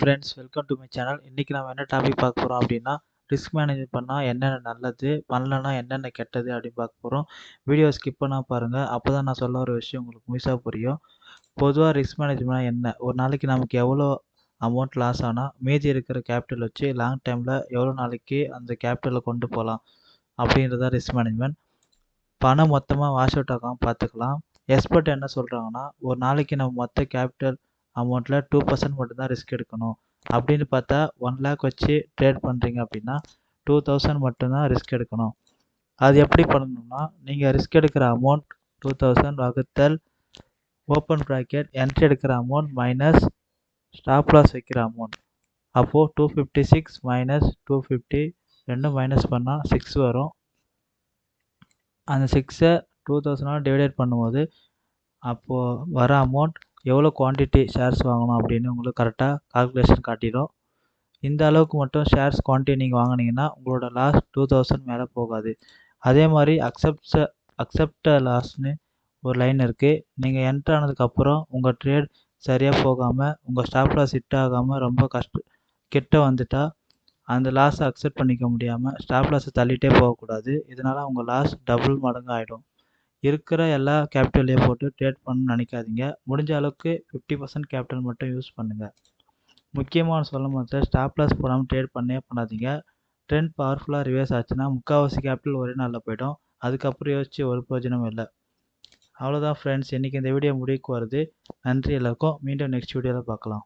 Friends, welcome to my channel. இன்றைக்கி நம்ம என்ன டாபிக் பார்க்க போகிறோம் அப்படின்னா, ரிஸ்க் மேனேஜ் பண்ணால் என்னென்ன நல்லது, பண்ணலன்னா என்னென்ன கெட்டது அப்படின்னு பார்க்க போகிறோம். வீடியோ ஸ்கிப் பண்ணால் பாருங்கள், அப்போ தான் நான் சொல்ல ஒரு விஷயம் உங்களுக்கு முழுசாக புரியும். பொதுவாக ரிஸ்க் மேனேஜ்மெண்ட்னா என்ன, ஒரு நாளைக்கு நமக்கு எவ்வளோ அமௌண்ட் லாஸ் ஆனால் மீதி இருக்கிற கேபிட்டல் வச்சு லாங் டைமில் எவ்வளோ நாளைக்கு அந்த கேபிட்டலை கொண்டு போகலாம் அப்படின்றத ரிஸ்க் மேனேஜ்மெண்ட். பணம் மொத்தமாக வாஷ் அவுட் ஆகாமல் பார்த்துக்கலாம். எக்ஸ்பர்ட் என்ன சொல்கிறாங்கன்னா, ஒரு நாளைக்கு நம்ம மொத்த கேபிட்டல் அமௌண்ட்டில் 2% மட்டும்தான் ரிஸ்க் எடுக்கணும். அப்படின்னு பார்த்தா 1 lakh வச்சு ட்ரேட் பண்ணுறீங்க அப்படின்னா 2000 மட்டும்தான் ரிஸ்க் எடுக்கணும். அது எப்படி பண்ணணும்னா, நீங்கள் ரிஸ்க் எடுக்கிற அமௌண்ட் 2000 வகுத்தல் ஓப்பன் ப்ராக்கெட் என்ட்ரி எடுக்கிற அமௌண்ட் மைனஸ் ஸ்டாப் லாஸ் வைக்கிற அமௌண்ட். அப்போது 256 மைனஸ் 250 ரெண்டும் மைனஸ் பண்ணால் 6 வரும். அந்த 6ஐ 2000 டிவைடேட் பண்ணும்போது அப்போது வர அமௌண்ட் எவ்வளோ குவான்டிட்டி ஷேர்ஸ் வாங்கணும் அப்படின்னு உங்களுக்கு கரெக்டாக கால்குலேஷன் காட்டிடும். இந்த அளவுக்கு மட்டும் ஷேர்ஸ் குவான்டிட்டி நீங்கள் வாங்கினீங்கன்னா உங்களோட லாஸ் 2000 மேலே போகாது. அதே மாதிரி அக்செப்ட் லாஸ்னு ஒரு லைன் இருக்குது. நீங்கள் என்ட்ரு ஆனதுக்கப்புறம் உங்கள் ட்ரேட் சரியாக போகாமல் உங்கள் ஸ்டாப் லாஸ் ஹிட் ஆகாமல் ரொம்ப கிட்ட வந்துட்டா அந்த லாஸை அக்செப்ட் பண்ணிக்க முடியாமல் ஸ்டாப் லாஸை தள்ளிட்டே போகக்கூடாது. இதனால் உங்கள் லாஸ் டபுள் மடங்கு ஆகிடும். இருக்கிற எல்லா கேபிட்டலையும் போட்டு ட்ரேட் பண்ணணும்னு நினைக்காதீங்க. முடிஞ்ச அளவுக்கு 50% கேபிட்டல் மட்டும் யூஸ் பண்ணுங்கள். முக்கியமாக சொல்லும் போது ஸ்டாப் லாஸ் போடாமல் ட்ரேட் பண்ணாதீங்க. ட்ரெண்ட் பவர்ஃபுல்லாக ரிவர்ஸ் ஆச்சுன்னா முக்கால்வாசி கேபிட்டல் ஒரே நாளில் போய்டும். அதுக்கப்புறம் யோசிச்சு ஒரு பிரயோஜனமும் இல்லை. அவ்வளோதான் ஃப்ரெண்ட்ஸ், இன்றைக்கி இந்த வீடியோ முடிவுக்கு வருது. நன்றி எல்லாருக்கும். மீண்டும் நெக்ஸ்ட் வீடியோவில் பார்க்கலாம்.